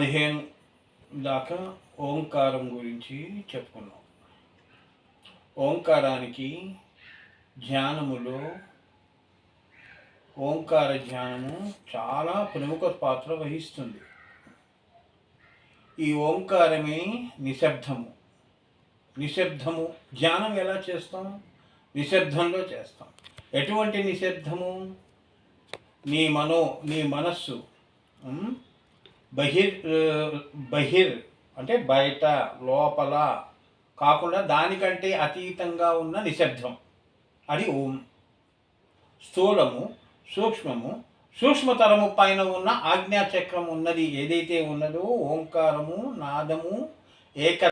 15 దాకా ఓంకారం గురించి చెప్పుకున్నాం. ఓంకారానికి ధ్యానములో ఓంకార ధ్యానము చాలా ప్రముఖ పాత్ర వహిస్తుంది. ఈ ఓంకారమే నిశ్శబ్దము ధ్యానం ఎలా చేస్తాం? నిశ్శబ్దంలో చేస్తాం. ఎటువంటి నిశ్శబ్దము? నీ మనస్సు బహిర్ అంటే బయట, లోపల కాకుండా దానికంటే అతీతంగా ఉన్న నిశ్శబ్దం. అది ఓం. స్థూలము, సూక్ష్మము, సూక్ష్మతరము పైన ఉన్న ఆజ్ఞాచక్రం ఉన్నది ఏదైతే ఉన్నదో ఓంకారము, నాదము, ఏక